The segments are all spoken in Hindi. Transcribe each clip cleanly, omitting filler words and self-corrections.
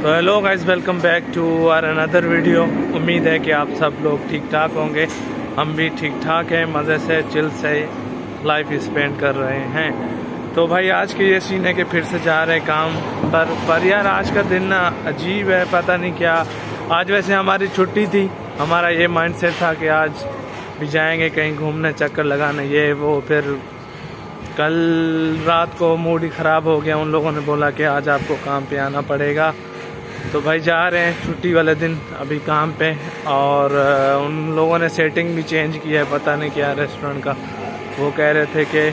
तो hello guys, welcome back to our another video. उम्मीद है कि आप सब लोग ठीक ठाक होंगे। हम भी ठीक ठाक हैं, मज़े से चिल से लाइफ स्पेंड कर रहे हैं। तो भाई आज के ये सीन है कि फिर से जा रहे काम पर यार आज का दिन ना अजीब है, पता नहीं क्या। आज वैसे हमारी छुट्टी थी, हमारा ये माइंडसेट था कि आज भी जाएंगे कहीं घूमने, चक्कर लगाने, ये वो। फिर कल रात को मूड ही ख़राब हो गया, उन लोगों ने बोला कि आज आपको काम पे आना पड़ेगा। तो भाई जा रहे हैं छुट्टी वाले दिन अभी काम पे। और उन लोगों ने सेटिंग भी चेंज किया है, पता नहीं क्या रेस्टोरेंट का। वो कह रहे थे कि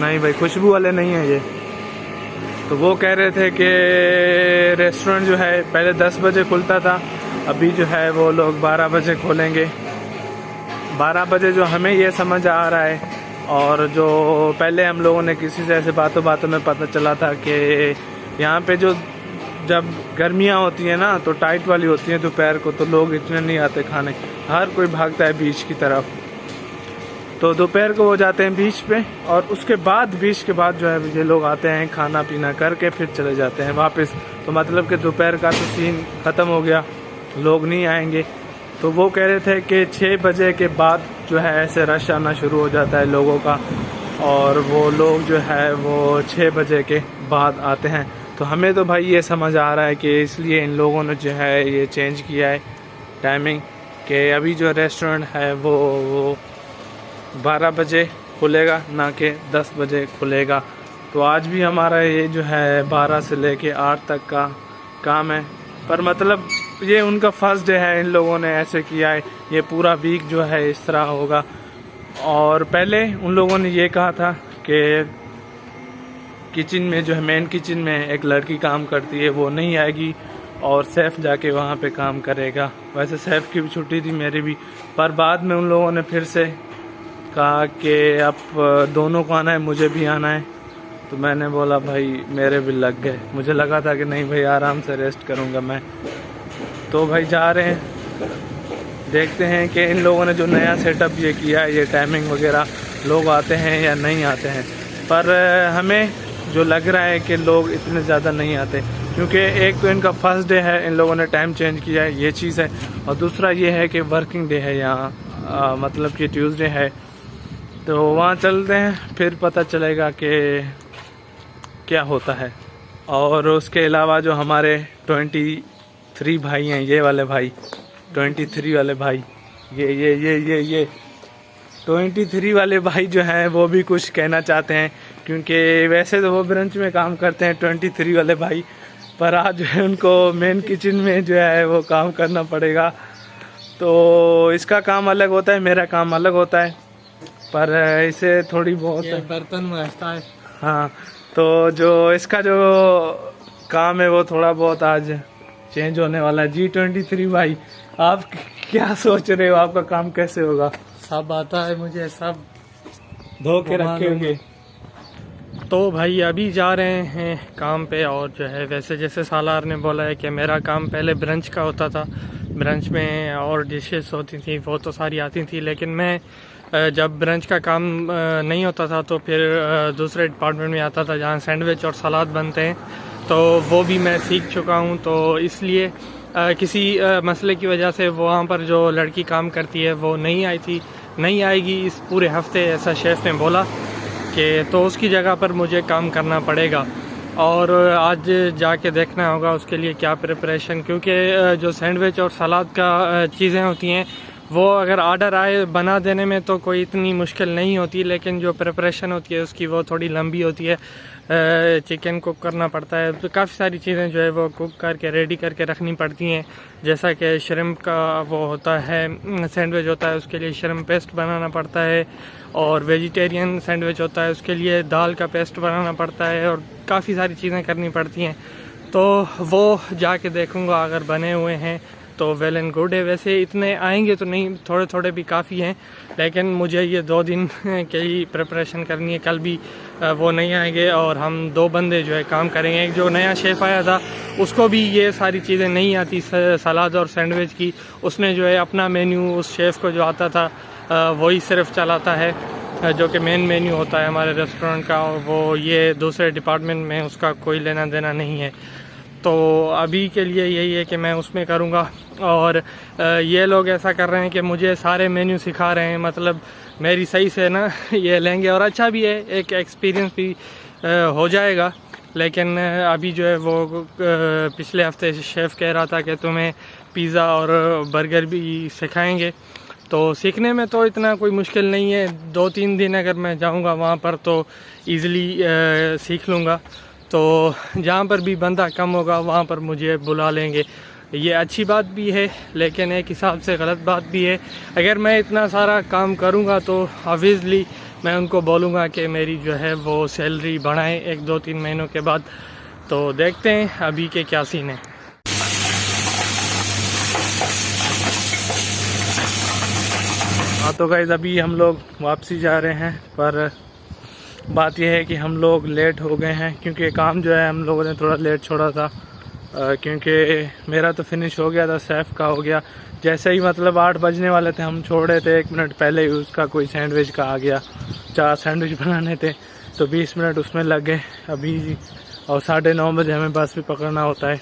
नहीं भाई, खुशबू वाले नहीं है ये। तो वो कह रहे थे कि रेस्टोरेंट जो है पहले 10 बजे खुलता था, अभी जो है वो लोग 12 बजे खोलेंगे। 12 बजे जो हमें ये समझ आ रहा है, और जो पहले हम लोगों ने किसी से ऐसे बातों बातों में पता चला था कि यहाँ पे जो जब गर्मियाँ होती हैं ना तो टाइट वाली होती हैं दोपहर को, तो लोग इतने नहीं आते खाने, हर कोई भागता है बीच की तरफ। तो दोपहर को वो जाते हैं बीच पे, और उसके बाद बीच के बाद जो है ये लोग आते हैं खाना पीना करके फिर चले जाते हैं वापस। तो मतलब कि दोपहर का तो सीन ख़त्म हो गया, लोग नहीं आएंगे। तो वो कह रहे थे कि 6 बजे के बाद जो है ऐसे रश आना शुरू हो जाता है लोगों का, और वो लोग जो है वो 6 बजे के बाद आते हैं। तो हमें तो भाई ये समझ आ रहा है कि इसलिए इन लोगों ने जो है ये चेंज किया है टाइमिंग, कि अभी जो रेस्टोरेंट है वो 12 बजे खुलेगा, ना कि 10 बजे खुलेगा। तो आज भी हमारा ये जो है 12 से लेके 8 तक का काम है। पर मतलब ये उनका फर्स्ट डे है, इन लोगों ने ऐसे किया है, ये पूरा वीक जो है इस तरह होगा। और पहले उन लोगों ने ये कहा था कि किचन में जो है मेन किचन में एक लड़की काम करती है, वो नहीं आएगी और सैफ जाके वहाँ पे काम करेगा। वैसे सैफ की भी छुट्टी थी, मेरी भी। पर बाद में उन लोगों ने फिर से कहा कि अब दोनों को आना है, मुझे भी आना है। तो मैंने बोला भाई मेरे भी लग गए, मुझे लगा था कि नहीं भाई आराम से रेस्ट करूँगा मैं। तो भाई जा रहे हैं, देखते हैं कि इन लोगों ने जो नया सेटअप ये किया है, ये टाइमिंग वगैरह, लोग आते हैं या नहीं आते हैं। पर हमें जो लग रहा है कि लोग इतने ज़्यादा नहीं आते, क्योंकि एक तो इनका फर्स्ट डे है, इन लोगों ने टाइम चेंज किया है, ये चीज़ है। और दूसरा ये है कि वर्किंग डे है यहाँ, मतलब कि ट्यूसडे है। तो वहाँ चलते हैं, फिर पता चलेगा कि क्या होता है। और उसके अलावा जो हमारे 23 भाई हैं, ये वाले भाई 23 वाले भाई, ये 23 वाले भाई जो हैं वो भी कुछ कहना चाहते हैं, क्योंकि वैसे तो वो ब्रंच में काम करते हैं 23 वाले भाई, पर आज जो है उनको मेन किचन में जो है वो काम करना पड़ेगा। तो इसका काम अलग होता है, मेरा काम अलग होता है, पर इसे थोड़ी बहुत बर्तन मजता है। हाँ, तो जो इसका जो काम है वो थोड़ा बहुत आज चेंज होने वाला है। G23 भाई, आप क्या सोच रहे हो, आपका काम कैसे होगा? सब आता है मुझे, सब धो के रखे होंगे। तो भाई अभी जा रहे हैं काम पे। और जो है वैसे जैसे सालार ने बोला है कि मेरा काम पहले ब्रंच का होता था, ब्रंच में और डिशेस होती थी वो तो सारी आती थी, लेकिन मैं जब ब्रंच का काम नहीं होता था तो फिर दूसरे डिपार्टमेंट में आता था जहाँ सैंडविच और सलाद बनते हैं, तो वो भी मैं सीख चुका हूँ। तो इसलिए किसी मसले की वजह से वहाँ पर जो लड़की काम करती है वो नहीं आई थी, नहीं आएगी इस पूरे हफ्ते, ऐसा शेफ़ ने बोला कि तो उसकी जगह पर मुझे काम करना पड़ेगा। और आज जाके देखना होगा उसके लिए क्या प्रिपरेशन, क्योंकि जो सैंडविच और सलाद का चीज़ें होती हैं वो अगर ऑर्डर आए बना देने में तो कोई इतनी मुश्किल नहीं होती, लेकिन जो प्रिपरेशन होती है उसकी वो थोड़ी लंबी होती है। चिकन कुक करना पड़ता है, तो काफ़ी सारी चीज़ें जो है वो कुक करके रेडी करके रखनी पड़ती हैं। जैसा कि श्रिम्प का वो होता है, सैंडविच होता है, उसके लिए श्रिम्प पेस्ट बनाना पड़ता है, और वेजिटेरियन सैंडविच होता है उसके लिए दाल का पेस्ट बनाना पड़ता है, और काफ़ी सारी चीज़ें करनी पड़ती हैं। तो वो जाके देखूँगा, अगर बने हुए हैं तो वेल एंड गुड है। वैसे इतने आएंगे तो नहीं, थोड़े थोड़े भी काफ़ी हैं, लेकिन मुझे ये 2 दिन की ही प्रिपरेशन करनी है। कल भी वो नहीं आएंगे और हम 2 बंदे जो है काम करेंगे। एक जो नया शेफ़ आया था उसको भी ये सारी चीज़ें नहीं आती, सलाद और सैंडविच की। उसने जो है अपना मेन्यू उस शेफ़ को जो आता था वही सिर्फ चलाता है, जो कि मेन मेन्यू होता है हमारे रेस्टोरेंट का, वो ये दूसरे डिपार्टमेंट में उसका कोई लेना देना नहीं है। तो अभी के लिए यही है कि मैं उसमें करूँगा। और ये लोग ऐसा कर रहे हैं कि मुझे सारे मेन्यू सिखा रहे हैं, मतलब मेरी सही से ना ये लेंगे, और अच्छा भी है, एक एक्सपीरियंस भी हो जाएगा। लेकिन अभी जो है वो पिछले हफ्ते शेफ़ कह रहा था कि तुम्हें पिज़्ज़ा और बर्गर भी सिखाएंगे। तो सीखने में तो इतना कोई मुश्किल नहीं है, 2-3 दिन अगर मैं जाऊंगा वहाँ पर तो ईज़िली सीख लूँगा। तो जहाँ पर भी बंदा कम होगा वहाँ पर मुझे बुला लेंगे। ये अच्छी बात भी है, लेकिन एक हिसाब से गलत बात भी है। अगर मैं इतना सारा काम करूँगा तो ऑब्वियसली मैं उनको बोलूँगा कि मेरी जो है वो सैलरी बढ़ाएं 1-2-3 महीनों के बाद। तो देखते हैं अभी के क्या सीन है। हाँ तो गाइस अभी हम लोग वापसी जा रहे हैं, पर बात यह है कि हम लोग लेट हो गए हैं क्योंकि काम जो है हम लोगों ने थोड़ा लेट छोड़ा था। क्योंकि मेरा तो फिनिश हो गया था, सैफ का हो गया। जैसे ही मतलब 8 बजने वाले थे, हम छोड़े थे 1 मिनट पहले ही उसका कोई सैंडविच का आ गया। 4 सैंडविच बनाने थे तो 20 मिनट उसमें लग गए अभी। और 9:30 बजे हमें बस भी पकड़ना होता है,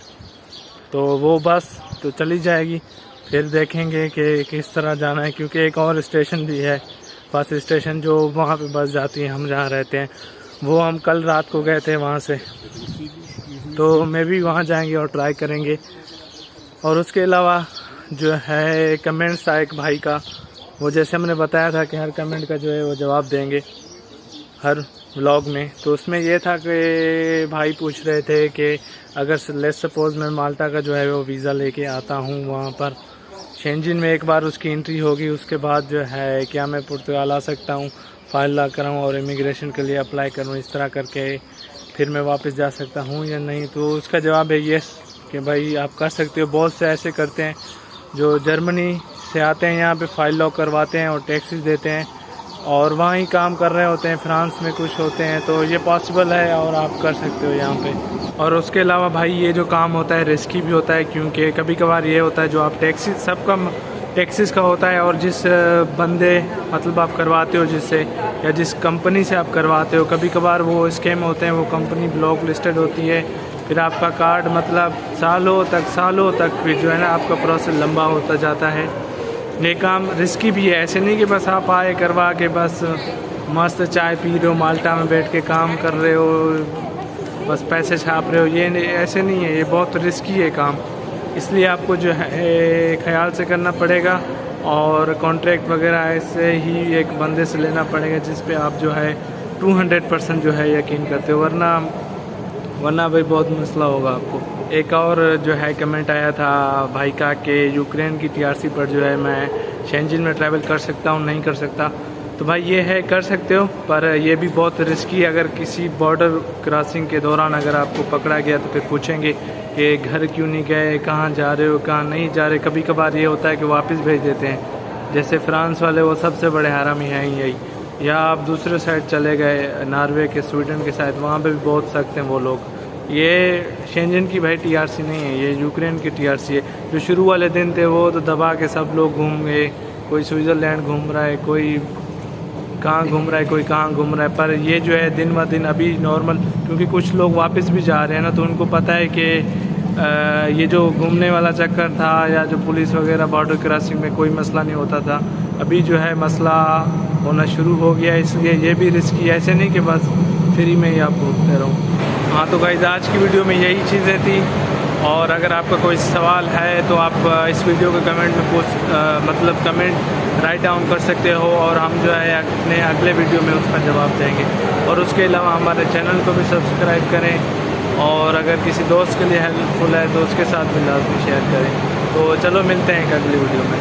तो वो बस तो चली जाएगी। फिर देखेंगे कि किस तरह जाना है, क्योंकि एक और स्टेशन भी है, बस स्टेशन, जो वहाँ पे बस जाती है हम जहाँ रहते हैं। वो हम कल रात को गए थे वहाँ से, तो मैं भी वहाँ जाएंगे और ट्राई करेंगे। और उसके अलावा जो है कमेंट्स था एक भाई का, वो जैसे मैंने बताया था कि हर कमेंट का जो है वो जवाब देंगे हर व्लॉग में। तो उसमें ये था कि भाई पूछ रहे थे कि अगर लेट्स सपोज़ मैं माल्टा का जो है वो वीज़ा लेके आता हूँ, वहाँ पर शेंजन में एक बार उसकी एंट्री होगी, उसके बाद जो है क्या मैं पुर्तगाल आ सकता हूँ, फाइल ला कराऊँ और इमिग्रेशन के लिए अप्लाई करूँ, इस तरह करके फिर मैं वापस जा सकता हूँ या नहीं। तो उसका जवाब है येस, कि भाई आप कर सकते हो। बहुत से ऐसे करते हैं जो जर्मनी से आते हैं, यहाँ पे फाइल लॉक करवाते हैं और टैक्सेस देते हैं और वहाँ ही काम कर रहे होते हैं, फ्रांस में कुछ होते हैं। तो ये पॉसिबल है और आप कर सकते हो यहाँ पे। और उसके अलावा भाई ये जो काम होता है रिस्की भी होता है, क्योंकि कभी कभार ये होता है जो आप टैक्सी सबका टैक्सेस का होता है, और जिस बंदे मतलब आप करवाते हो जिससे या जिस कंपनी से आप करवाते हो, कभी कभार वो स्कैम होते हैं, वो कंपनी ब्लॉक लिस्टेड होती है। फिर आपका कार्ड मतलब सालों तक फिर जो है ना आपका प्रोसेस लंबा होता जाता है। ये काम रिस्की भी है, ऐसे नहीं कि बस आप आए करवा के बस मस्त चाय पी रहे हो, माल्टा में बैठ के काम कर रहे हो, बस पैसे छाप रहे हो, ये ऐसे नहीं है। ये बहुत रिस्की है काम, इसलिए आपको जो है ख्याल से करना पड़ेगा और कॉन्ट्रैक्ट वगैरह ऐसे ही एक बंदे से लेना पड़ेगा जिस पे आप जो है 200% जो है यकीन करते हो, वरना भाई बहुत मसला होगा आपको। एक और जो है कमेंट आया था भाई का कि यूक्रेन की टीआरसी पर जो है मैं शेंजन में ट्रैवल कर सकता हूँ नहीं कर सकता। तो भाई ये है कर सकते हो, पर ये भी बहुत रिस्की। अगर किसी बॉर्डर क्रॉसिंग के दौरान अगर आपको पकड़ा गया तो फिर पूछेंगे कि घर क्यों नहीं गए, कहाँ जा रहे हो, कहाँ नहीं जा रहे। कभी कभार ये होता है कि वापस भेज देते हैं, जैसे फ्रांस वाले वो सबसे बड़े हरामी हैं यही। या आप दूसरे साइड चले गए नॉर्वे के, स्वीडन के साइड, वहाँ पे भी बहुत सख्त हैं वो लोग। ये शेंजन की भाई टीआरसी नहीं है, ये यूक्रेन की टीआरसी है। जो शुरू वाले दिन थे वो तो दबा के सब लोग घूम गए, कोई स्विट्ज़रलैंड घूम रहा है, कोई कहाँ घूम रहा है, कोई कहाँ घूम रहा है। पर ये जो है दिन ब दिन अभी नॉर्मल, क्योंकि कुछ लोग वापस भी जा रहे हैं ना, तो उनको पता है कि ये जो घूमने वाला चक्कर था या जो पुलिस वगैरह बॉर्डर क्रॉसिंग में कोई मसला नहीं होता था, अभी जो है मसला होना शुरू हो गया। इसलिए ये भी रिस्की, ऐसे नहीं कि बस फ्री में ही आप घूमते रहो। हाँ तो गाइस आज की वीडियो में यही चीज़ें थी, और अगर आपका कोई सवाल है तो आप इस वीडियो के कमेंट में मतलब कमेंट राइट डाउन कर सकते हो, और हम जो है अपने अगले वीडियो में उसका जवाब देंगे। और उसके अलावा हमारे चैनल को भी सब्सक्राइब करें, और अगर किसी दोस्त के लिए हेल्पफुल है तो उसके साथ भी लाजमी शेयर करें। तो चलो मिलते हैं एक अगली वीडियो में।